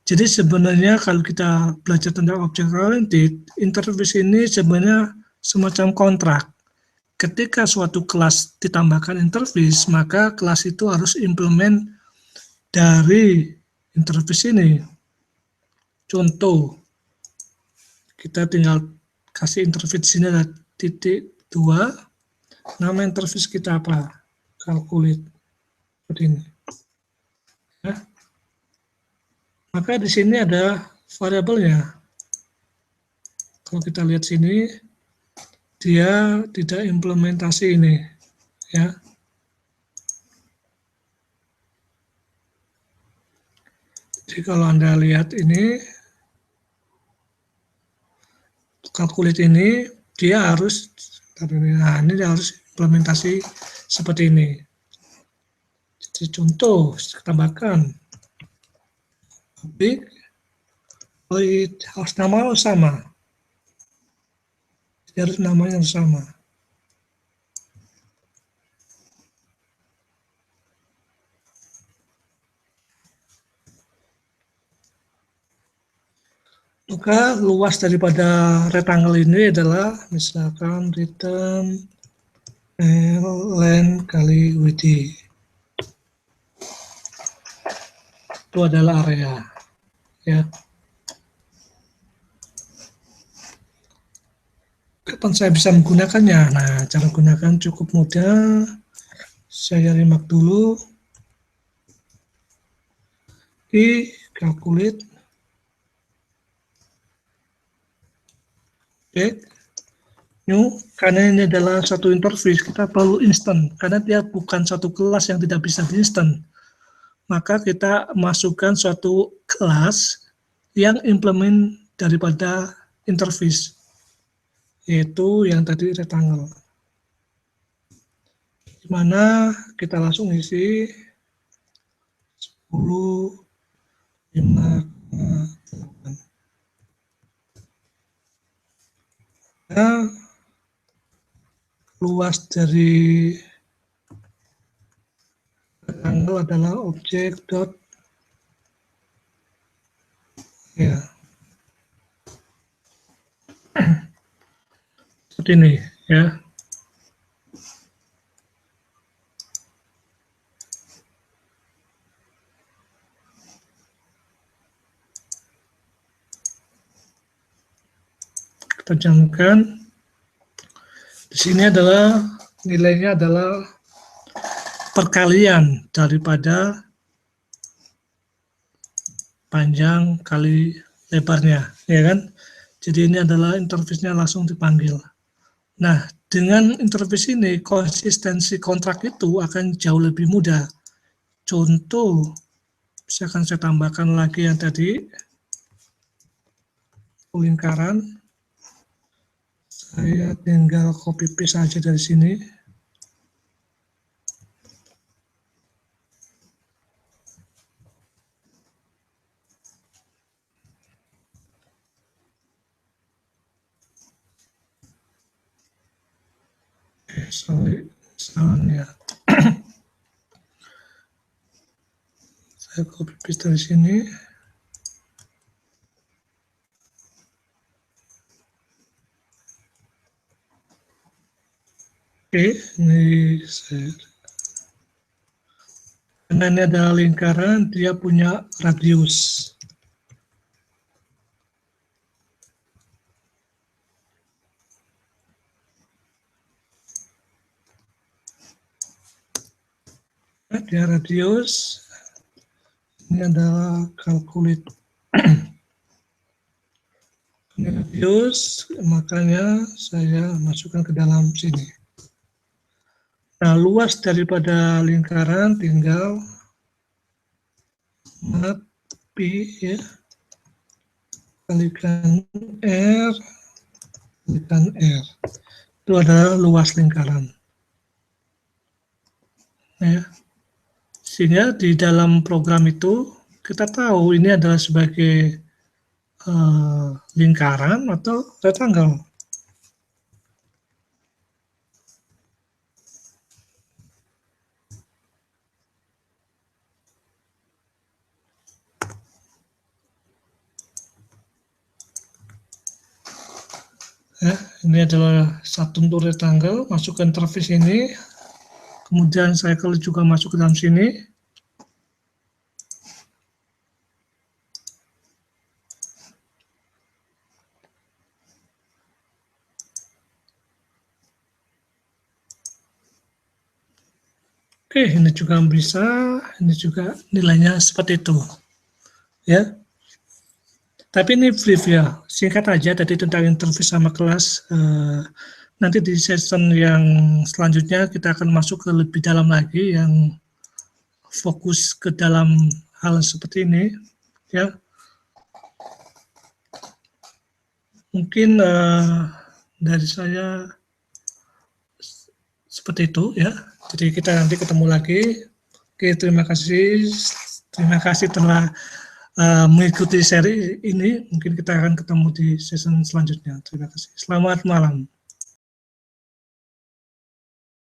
Jadi sebenarnya kalau kita belajar tentang object oriented, interface ini sebenarnya semacam kontrak. Ketika suatu kelas ditambahkan interface, maka kelas itu harus implement dari interface ini. Contoh, kita tinggal kasih interface sini ada titik 2, nama interface kita apa? Calculate. Seperti ini. Ya. Maka di sini ada variabelnya. Kalau kita lihat sini, dia tidak implementasi ini, ya. Jadi kalau Anda lihat ini, calculate ini, dia harus, nah ini dia harus implementasi seperti ini. Jadi contoh, tambahkan, public, harus nama sama. Jadi harus namanya sama. Maka luas daripada rectangle ini adalah misalkan return length kali width. Itu adalah area, ya. Kapan saya bisa menggunakannya? Nah, cara gunakan cukup mudah. Saya remark dulu di calculate back new, karena ini adalah satu interface, kita perlu instant karena dia bukan satu kelas yang tidak bisa di instant. Maka kita masukkan suatu kelas yang implement daripada interface, yaitu yang tadi rectangle. Dimana kita langsung isi 10, 5, 8. Nah, luas dari rectangle adalah objek dot, ya, seperti ini, ya. Kita camkan. Di sini adalah nilainya adalah perkalian daripada panjang kali lebarnya, ya kan? Jadi ini adalah interface-nya langsung dipanggil. Nah, dengan interface ini konsistensi kontrak itu akan jauh lebih mudah. Contoh, misalkan saya tambahkan lagi yang tadi lingkaran, saya tinggal copy paste saja dari sini. Misalnya saya copy paste dari sini. Oke, ini saya, karena ini adalah lingkaran, dia punya radius. Dia radius, ini adalah calculate. Ini radius, makanya saya masukkan ke dalam sini. Nah, luas daripada lingkaran tinggal mat P, ya, kalikan R, kalikan R. Itu adalah luas lingkaran. Ya. Sehingga di dalam program itu kita tahu ini adalah sebagai lingkaran atau rectangle. Ya, ini adalah satu bentuk rectangle, masuk ke interface ini, kemudian cycle juga masuk ke dalam sini. Oke, ini juga bisa, ini juga nilainya seperti itu. Ya. Tapi ini brief ya, singkat aja tadi tentang interface sama kelas. Nanti di session yang selanjutnya kita akan masuk ke lebih dalam lagi yang fokus ke dalam hal seperti ini. Ya, mungkin dari saya seperti itu ya. Jadi kita nanti ketemu lagi. Oke, terima kasih telah mengikuti seri ini. Mungkin kita akan ketemu di season selanjutnya. Terima kasih. Selamat malam.